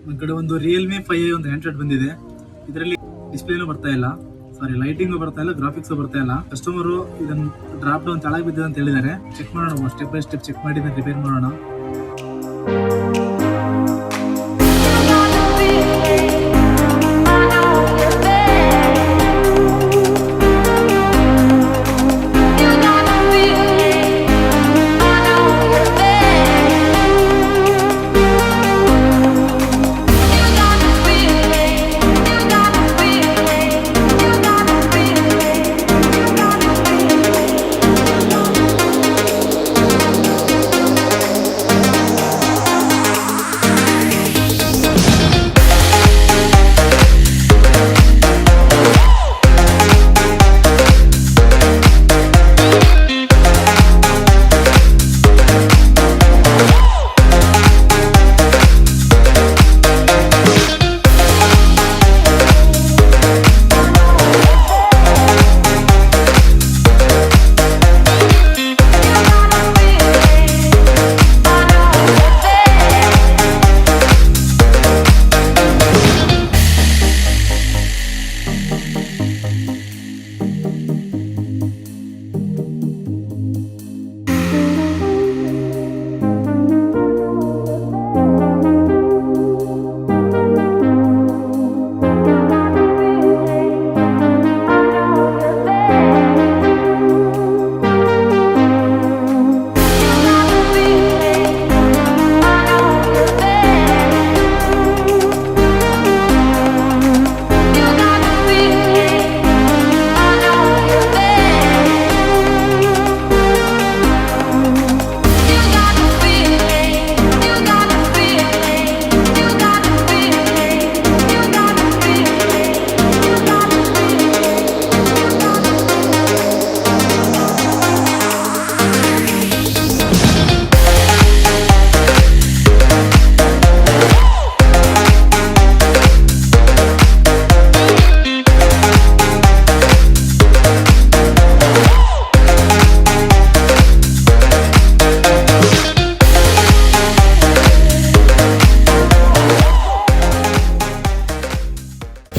ಒಂದ್ ಕಡೆ ಒಂದು ರಿಯಲ್ಮಿ 5 ಒಂದು ಆಂಡ್ರಾಯ್ಡ್ ಬಂದಿದೆ. ಇದರಲ್ಲಿ ಡಿಸ್ಪ್ಲೇನು ಬರ್ತಾ ಇಲ್ಲ, ಸಾರಿ ಲೈಟಿಂಗು ಬರ್ತಾ ಇಲ್ಲ, ಗ್ರಾಫಿಕ್ಸ್ ಬರ್ತಾ ಇಲ್ಲ. ಕಸ್ಟಮರು ಇದನ್ನ ಡ್ರಾಪ್ ಡೌನ್ ತೆಳಗೆ ಬಿದ್ದಿದೆ ಅಂತ ಹೇಳಿದ್ದಾರೆ. ಚೆಕ್ ಮಾಡೋಣ, ಸ್ಟೆಪ್ ಬೈ ಸ್ಟೆಪ್ ಚೆಕ್ ಮಾಡಿ ರಿಪೇರ್ ಮಾಡೋಣ.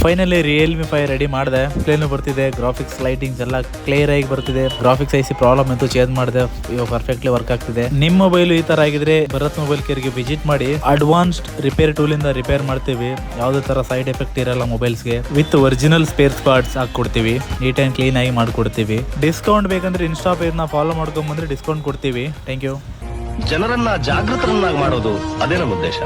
ಫೈನಲಿ ರಿಯಲ್ಮಿ 5 ರೆಡಿ ಮಾಡಿದೆ. ಡಿಸ್ಪ್ಲೇನು ಬರ್ತಿದೆ, ಗ್ರಾಫಿಕ್ಸ್ ಲೈಟಿಂಗ್ಸ್ ಎಲ್ಲ ಕ್ಲಿಯರ್ ಆಗಿ ಬರ್ತಿದೆ. ಗ್ರಾಫಿಕ್ಸ್ ಐಸಿ ಪ್ರಾಬ್ಲಮ್ ಅಂತೂ ಚೇಂಜ್ ಮಾಡಿದೆ, ಇವಾಗ ಪರ್ಫೆಕ್ಟ್ಲಿ ವರ್ಕ್ ಆಗ್ತಿದೆ. ನಿಮ್ಮ ಮೊಬೈಲ್ ಈ ತರ ಆಗಿದ್ರೆ ಭರತ್ ಮೊಬೈಲ್ ಕೇರ್ಗೆ ವಿಸಿಟ್ ಮಾಡಿ. ಅಡ್ವಾನ್ಸ್ಡ್ ರಿಪೇರ್ ಟೂಲ್ ಇಂದ ರಿಪೇರ್ ಮಾಡ್ತೀವಿ. ಯಾವುದೇ ತರ ಸೈಡ್ ಎಫೆಕ್ಟ್ ಇರಲ್ಲ ಮೊಬೈಲ್ಸ್ಗೆ. ವಿತ್ ಒರಿಜಿನಲ್ ಸ್ಪೇರ್ ಪಾರ್ಟ್ಸ್ ಹಾಕೊಡ್ತೀವಿ, ನೀಟ್ ಅಂಡ್ ಕ್ಲೀನ್ ಆಗಿ ಮಾಡ್ಕೊಡ್ತೀವಿ. ಡಿಸ್ಕೌಂಟ್ ಬೇಕಂದ್ರೆ ಇನ್ಸ್ಟಾ ಪೇಜ್ ನ ಫಾಲೋ ಮಾಡ್ಕೊಂಡ್ ಬಂದ್ರೆ ಡಿಸ್ಕೌಂಟ್ ಕೊಡ್ತೀವಿ. Thank you. ಜನರನ್ನ ಜಾಗೃತರನ್ನಾಗಿ ಮಾಡೋದು ಅದೇ ನಮ್ಮ ಉದ್ದೇಶ.